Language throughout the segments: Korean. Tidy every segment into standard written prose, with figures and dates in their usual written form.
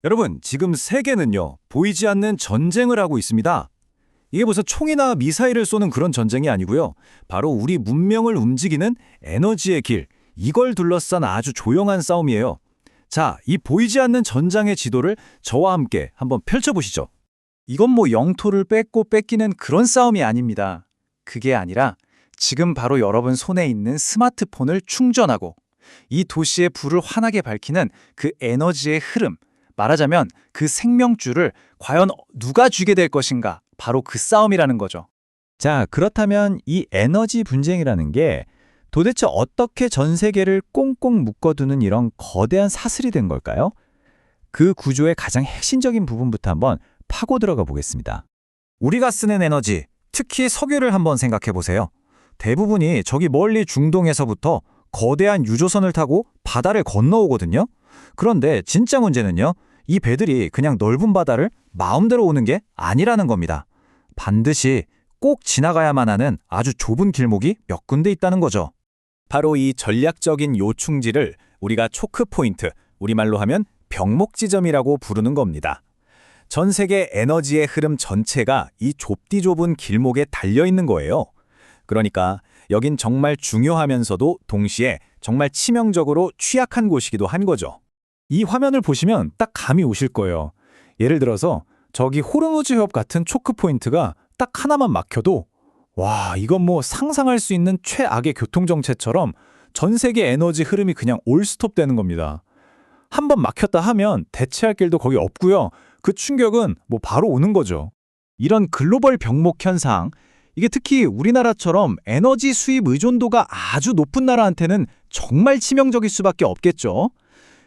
여러분, 지금 세계는요, 보이지 않는 전쟁을 하고 있습니다. 이게 무슨 총이나 미사일을 쏘는 그런 전쟁이 아니고요. 바로 우리 문명을 움직이는 에너지의 길, 이걸 둘러싼 아주 조용한 싸움이에요. 자, 이 보이지 않는 전장의 지도를 저와 함께 한번 펼쳐보시죠. 이건 뭐 영토를 뺏고 뺏기는 그런 싸움이 아닙니다. 그게 아니라 지금 바로 여러분 손에 있는 스마트폰을 충전하고 이 도시의 불을 환하게 밝히는 그 에너지의 흐름, 말하자면 그 생명줄을 과연 누가 쥐게 될 것인가, 바로 그 싸움이라는 거죠. 자, 그렇다면 이 에너지 분쟁이라는 게 도대체 어떻게 전 세계를 꽁꽁 묶어두는 이런 거대한 사슬이 된 걸까요? 그 구조의 가장 핵심적인 부분부터 한번 파고 들어가 보겠습니다. 우리가 쓰는 에너지, 특히 석유를 한번 생각해 보세요. 대부분이 저기 멀리 중동에서부터 거대한 유조선을 타고 바다를 건너오거든요. 그런데 진짜 문제는요, 이 배들이 그냥 넓은 바다를 마음대로 오는 게 아니라는 겁니다. 반드시 꼭 지나가야만 하는 아주 좁은 길목이 몇 군데 있다는 거죠. 바로 이 전략적인 요충지를 우리가 초크 포인트, 우리말로 하면 병목 지점이라고 부르는 겁니다. 전 세계 에너지의 흐름 전체가 이 좁디 좁은 길목에 달려 있는 거예요. 그러니까 여긴 정말 중요하면서도 동시에 정말 치명적으로 취약한 곳이기도 한 거죠. 이 화면을 보시면 딱 감이 오실 거예요. 예를 들어서 저기 호르무즈 해협 같은 초크 포인트가 딱 하나만 막혀도 와, 이건 뭐 상상할 수 있는 최악의 교통정체처럼 전 세계 에너지 흐름이 그냥 올스톱 되는 겁니다. 한번 막혔다 하면 대체할 길도 거의 없고요. 그 충격은 뭐 바로 오는 거죠. 이런 글로벌 병목 현상, 이게 특히 우리나라처럼 에너지 수입 의존도가 아주 높은 나라한테는 정말 치명적일 수밖에 없겠죠.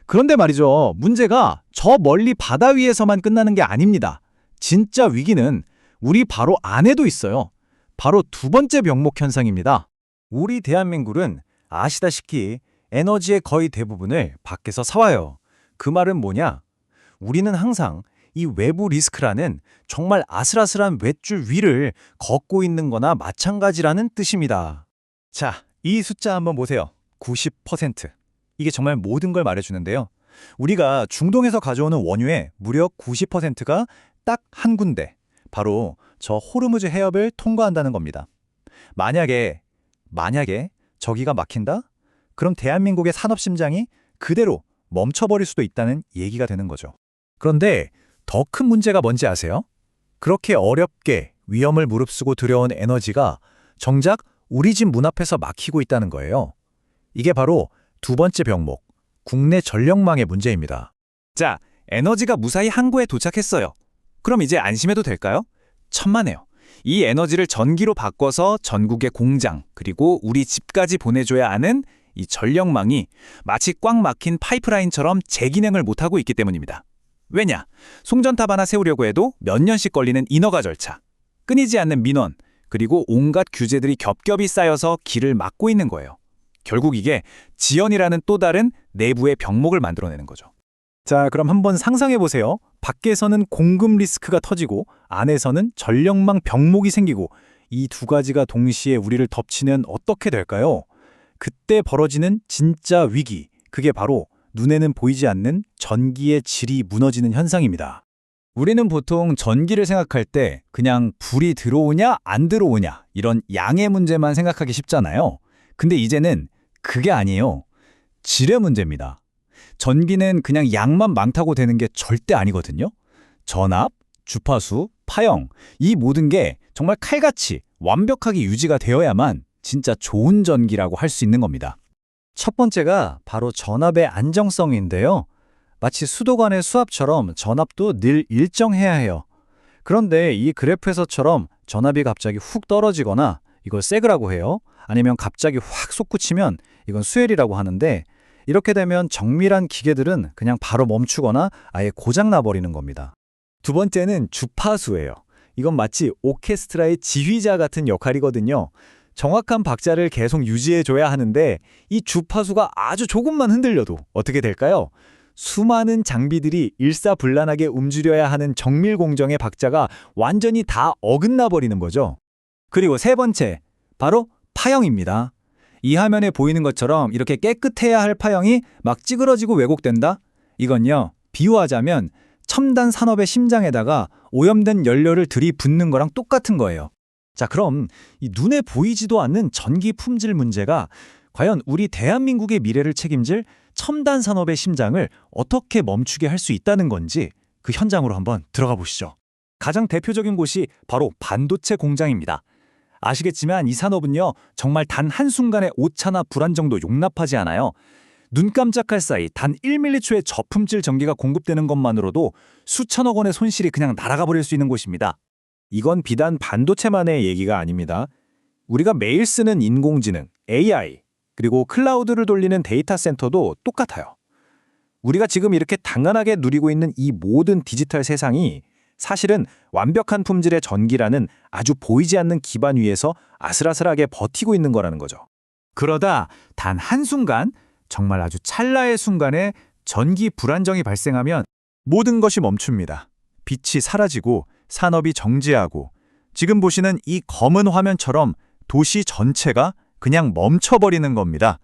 그런데 말이죠, 문제가 저 멀리 바다 위에서만 끝나는 게 아닙니다. 진짜 위기는 우리 바로 안에도 있어요. 바로 두 번째 병목 현상입니다. 우리 대한민국은 아시다시피 에너지의 거의 대부분을 밖에서 사와요. 그 말은 뭐냐? 우리는 항상 이 외부 리스크라는 정말 아슬아슬한 웻줄 위를 걷고 있는 거나 마찬가지라는 뜻입니다. 자, 이 숫자 한번 보세요. 90%. 이게 정말 모든 걸 말해주는데요. 우리가 중동에서 가져오는 원유의 무려 90%가 딱 한 군데, 바로 저 호르무즈 해협을 통과한다는 겁니다. 만약에 저기가 막힌다? 그럼 대한민국의 산업 심장이 그대로 멈춰버릴 수도 있다는 얘기가 되는 거죠. 그런데 더 큰 문제가 뭔지 아세요? 그렇게 어렵게 위험을 무릅쓰고 들여온 에너지가 정작 우리 집 문 앞에서 막히고 있다는 거예요. 이게 바로 두 번째 병목, 국내 전력망의 문제입니다. 자, 에너지가 무사히 항구에 도착했어요. 그럼 이제 안심해도 될까요? 천만에요. 이 에너지를 전기로 바꿔서 전국의 공장, 그리고 우리 집까지 보내줘야 하는 이 전력망이 마치 꽉 막힌 파이프라인처럼 재기능을 못하고 있기 때문입니다. 왜냐? 송전탑 하나 세우려고 해도 몇 년씩 걸리는 인허가 절차, 끊이지 않는 민원, 그리고 온갖 규제들이 겹겹이 쌓여서 길을 막고 있는 거예요. 결국 이게 지연이라는 또 다른 내부의 병목을 만들어내는 거죠. 자, 그럼 한번 상상해 보세요. 밖에서는 공급 리스크가 터지고 안에서는 전력망 병목이 생기고 이 두 가지가 동시에 우리를 덮치면 어떻게 될까요? 그때 벌어지는 진짜 위기, 그게 바로 눈에는 보이지 않는 전기의 질이 무너지는 현상입니다. 우리는 보통 전기를 생각할 때 그냥 불이 들어오냐 안 들어오냐 이런 양의 문제만 생각하기 쉽잖아요. 근데 이제는 그게 아니에요. 질의 문제입니다. 전기는 그냥 양만 많다고 되는 게 절대 아니거든요. 전압, 주파수, 파형, 이 모든 게 정말 칼같이 완벽하게 유지가 되어야만 진짜 좋은 전기라고 할 수 있는 겁니다. 첫 번째가 바로 전압의 안정성인데요. 마치 수도관의 수압처럼 전압도 늘 일정해야 해요. 그런데 이 그래프에서처럼 전압이 갑자기 훅 떨어지거나 이걸 세그라고 해요. 아니면 갑자기 확 솟구치면 이건 수엘이라고 하는데, 이렇게 되면 정밀한 기계들은 그냥 바로 멈추거나 아예 고장나 버리는 겁니다. 두 번째는 주파수예요. 이건 마치 오케스트라의 지휘자 같은 역할이거든요. 정확한 박자를 계속 유지해줘야 하는데 이 주파수가 아주 조금만 흔들려도 어떻게 될까요? 수많은 장비들이 일사불란하게 움직여야 하는 정밀 공정의 박자가 완전히 다 어긋나 버리는 거죠. 그리고 세 번째, 바로 파형입니다. 이 화면에 보이는 것처럼 이렇게 깨끗해야 할 파형이 막 찌그러지고 왜곡된다? 이건요, 비유하자면 첨단 산업의 심장에다가 오염된 연료를 들이붓는 거랑 똑같은 거예요. 자, 그럼 이 눈에 보이지도 않는 전기 품질 문제가 과연 우리 대한민국의 미래를 책임질 첨단 산업의 심장을 어떻게 멈추게 할 수 있다는 건지 그 현장으로 한번 들어가 보시죠. 가장 대표적인 곳이 바로 반도체 공장입니다. 아시겠지만 이 산업은요, 정말 단 한순간의 오차나 불안 정도 용납하지 않아요. 눈 깜짝할 사이 단 1밀리초의 저품질 전기가 공급되는 것만으로도 수천억 원의 손실이 그냥 날아가 버릴 수 있는 곳입니다. 이건 비단 반도체만의 얘기가 아닙니다. 우리가 매일 쓰는 인공지능, AI, 그리고 클라우드를 돌리는 데이터 센터도 똑같아요. 우리가 지금 이렇게 당연하게 누리고 있는 이 모든 디지털 세상이 사실은 완벽한 품질의 전기라는 아주 보이지 않는 기반 위에서 아슬아슬하게 버티고 있는 거라는 거죠. 그러다 단 한순간, 정말 아주 찰나의 순간에 전기 불안정이 발생하면 모든 것이 멈춥니다. 빛이 사라지고 산업이 정지하고 지금 보시는 이 검은 화면처럼 도시 전체가 그냥 멈춰버리는 겁니다.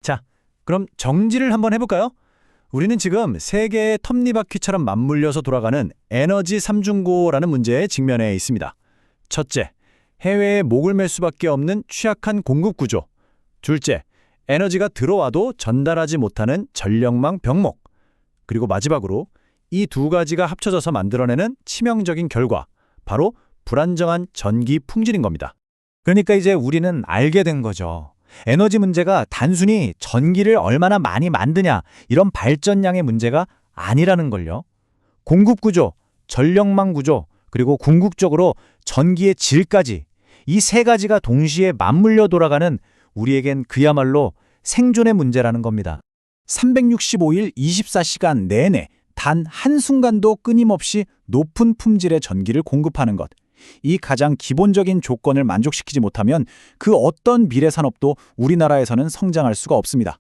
자, 그럼 정지를 한번 해볼까요? 우리는 지금 세계의 톱니바퀴처럼 맞물려서 돌아가는 에너지 삼중고라는 문제에 직면해 있습니다. 첫째, 해외에 목을 맬 수밖에 없는 취약한 공급 구조. 둘째, 에너지가 들어와도 전달하지 못하는 전력망 병목. 그리고 마지막으로 이 두 가지가 합쳐져서 만들어내는 치명적인 결과, 바로 불안정한 전기 풍질인 겁니다. 그러니까 이제 우리는 알게 된 거죠. 에너지 문제가 단순히 전기를 얼마나 많이 만드냐 이런 발전량의 문제가 아니라는 걸요. 공급 구조, 전력망 구조, 그리고 궁극적으로 전기의 질까지 이 세 가지가 동시에 맞물려 돌아가는 우리에겐 그야말로 생존의 문제라는 겁니다. 365일 24시간 내내 단 한순간도 끊임없이 높은 품질의 전기를 공급하는 것. 이 가장 기본적인 조건을 만족시키지 못하면 그 어떤 미래 산업도 우리나라에서는 성장할 수가 없습니다.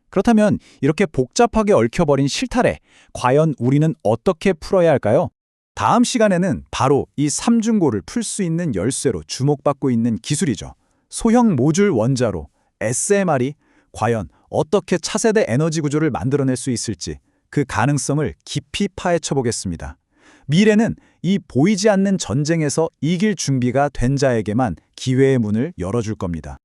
그렇다면 이렇게 복잡하게 얽혀버린 실타래, 과연 우리는 어떻게 풀어야 할까요? 다음 시간에는 바로 이 삼중고를 풀 수 있는 열쇠로 주목받고 있는 기술이죠. 소형 모듈 원자로, SMR이 과연 어떻게 차세대 에너지 구조를 만들어낼 수 있을지 그 가능성을 깊이 파헤쳐 보겠습니다. 미래는 이 보이지 않는 전쟁에서 이길 준비가 된 자에게만 기회의 문을 열어줄 겁니다.